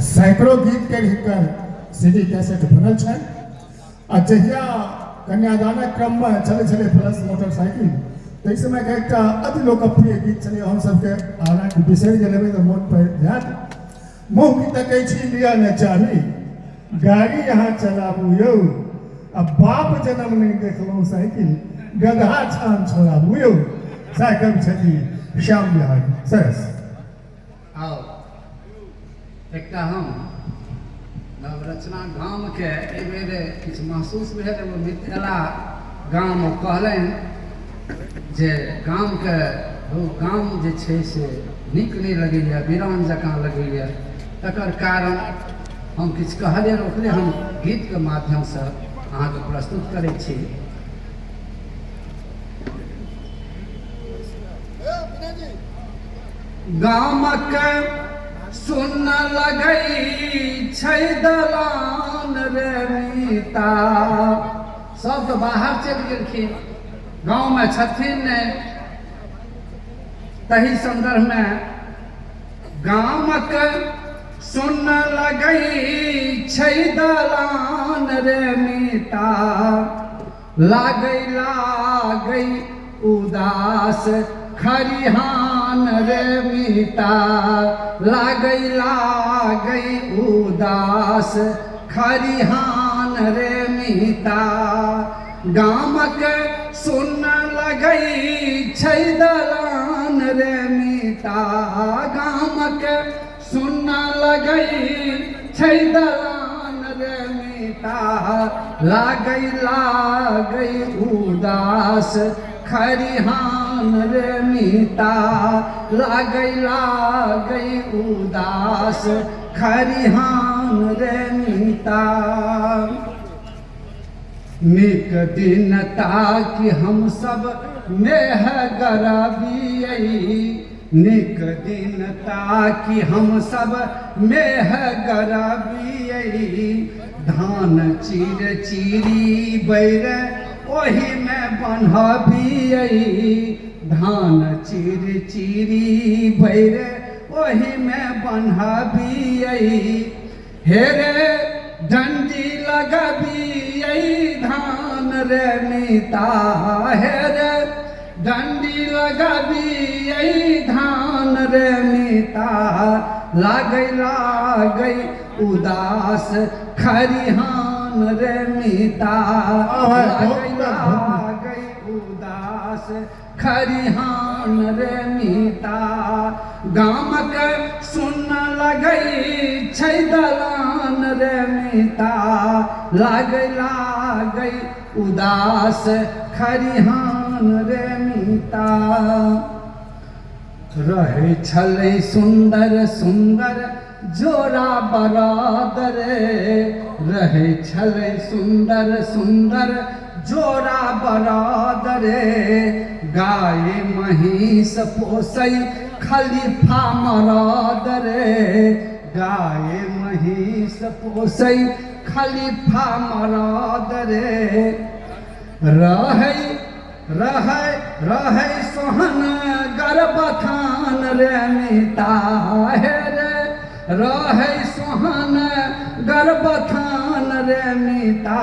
सैकड़ों गीत के हिनकर सीडी कैसेट बनल छै आ जहिया कन्यादानक क्रम में चले चले प्लस मोटरसाइकिल तो इस समय के एकटा अति लोकप्रिय गीत चले हम सबके हालांकि बिसरि गेलै तो मोन पर जात मुँह की तकै छी लिया न चाही गाड़ी यहाँ चलाबू यौ अब बाप जन्म नहीं देखलहुँ साइकिल गधा छान छोड़ाबू यौ साइकिल छथि श्याम बिहारी सरस आओ एकटा हम नवरचना गाम के बेर किछु महसूस भेल एगो मिथिला गाम कहलनि जे गाम के गाम जे छै से नीक नहीं लगैए वीरान जकाँ लगैए तकर कारण हम किछु कहलियै ओकरे हम गीत के माध्यम से अहाँके प्रस्तुत करै छी। गामक सुन लगई छै दलान रे मीता सब तो बाहर चलि गेलखिन गाँव में छथिन ने तही संदर्भ में गामक सुन लगई छै दलान रे मीता लागै लागै उदास खरिहान रे मीता लागै लागै उदास खरिहान रे मीता गामक सुन लगै छै दलान रे मीता गामक सुन लगै छै दलान रे मीता लागै लागै उदास खरिहान रे मीता लागै लागै उदास खरिहान रे मीता नीक दिन ताकि हम सब मेह गरबियै नीक दिन ताकि हम सब मेह गरबियै धान चीर चीरी बैर ओही में बन्हबियै धान चीर चीरी बैर ओही में बन्हबियै हे रे डंडी लगबियै धान रे मीता हे रे डंडी लगबियै धान रे मीता लागै लागै उदास खरिहान रे मीता लागै लागै उदास खरिहान रे मीता गामक सुन लगै छै दलान रे मीता लागै लागै उदास खरिहान रे मीता रहै छलै सुंदर सुंदर जोड़ा बराद रे रहै छलै सुंदर सुंदर जोड़ा बराद रे गाय महीष पोसै खलीफा मराद रे गाय महीष पोसै खलीफा मराद रे रहै रहै रहै सोहन गर्भथान रे मीता हे रे रहै सोहन गर्भथान रे मीता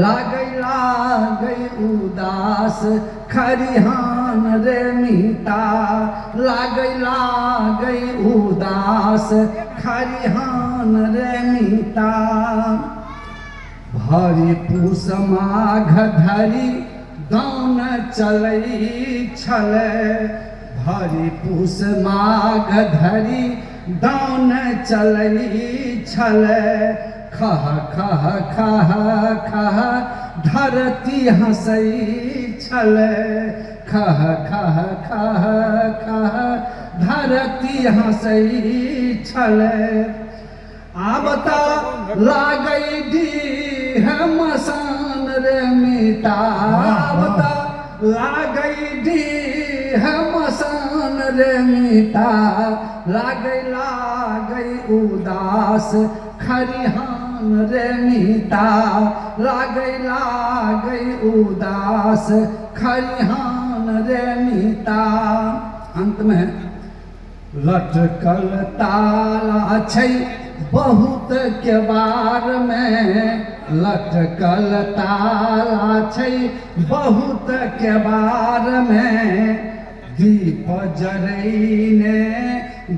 लागै लागै उदास खरिहान रे मीता लागै लागै उदास खरिहान रे मीता भरी पूस माघ धरि दान चलै छलै भरी पूस माघ धरि दान चलै छलै खह खह खह खह धरती हँसै छलै खह खह खह खह धरती हँसै छलै आब तऽ लागै डीह मसान रे मीता आब तऽ लागै डीह मसान रे मीता लागै लागै उदास खरिहान रे मीता लागै लागै उदास खरिहान रे मीता। अंत में लटकल ताला छै बहुत केवार में, लटकल ताला छै बहुत केवार में, दीप जरैने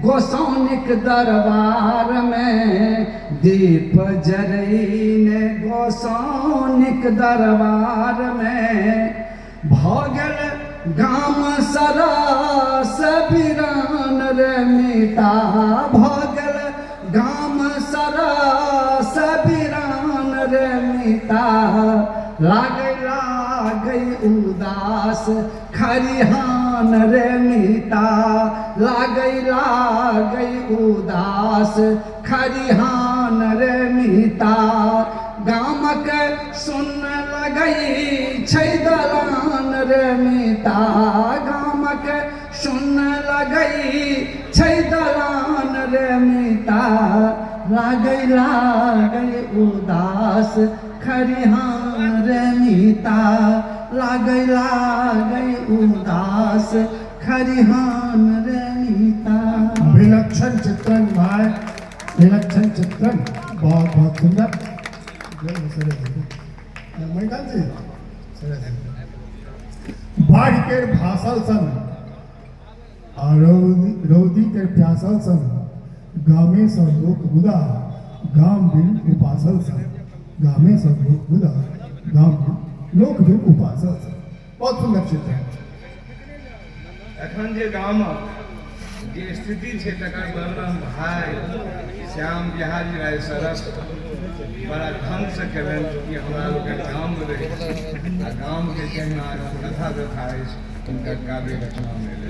गोसाउनिक दरबार में, दीप जरैने गोसाउनिक दरबार में, भऽ गेल गाम सरास बिरान रे मीता, भऽ गेल गाम सरास बिरान रे मीता, लागै उदास खरिहान रे मीता, लागै उदास खरिहान रे मीता, गामक सुन लगै छै दलान रे मीता, गामक सुन लगै छै दलान रे मीता, लागै उदास खरिहान रे मीता, लागै उदास खरिहान रे मीता। विलक्षण चित्रण भाई, विलक्षण चित्रण, बहुत बहुत सुंदर। मैदान जी बाढ़ के भाषल सन और रौदी के प्यासल सन, गामे सब लोक बुदा गाम बिन उपासल सन, गामे सब लोक बुदा गाम बिन लोक बिन उपासल सन। बहुत सुंदर चित्र है। एखन जे गामक जे स्थिति छै तकर वर्णन भाई श्याम बिहारी राय सरस बड़ा ढंग से केलनि कि हमरा लोकनि गाममे रहै छी आ गामके केहना कथा व्यथा अछि हुनकर काव्य रचनामे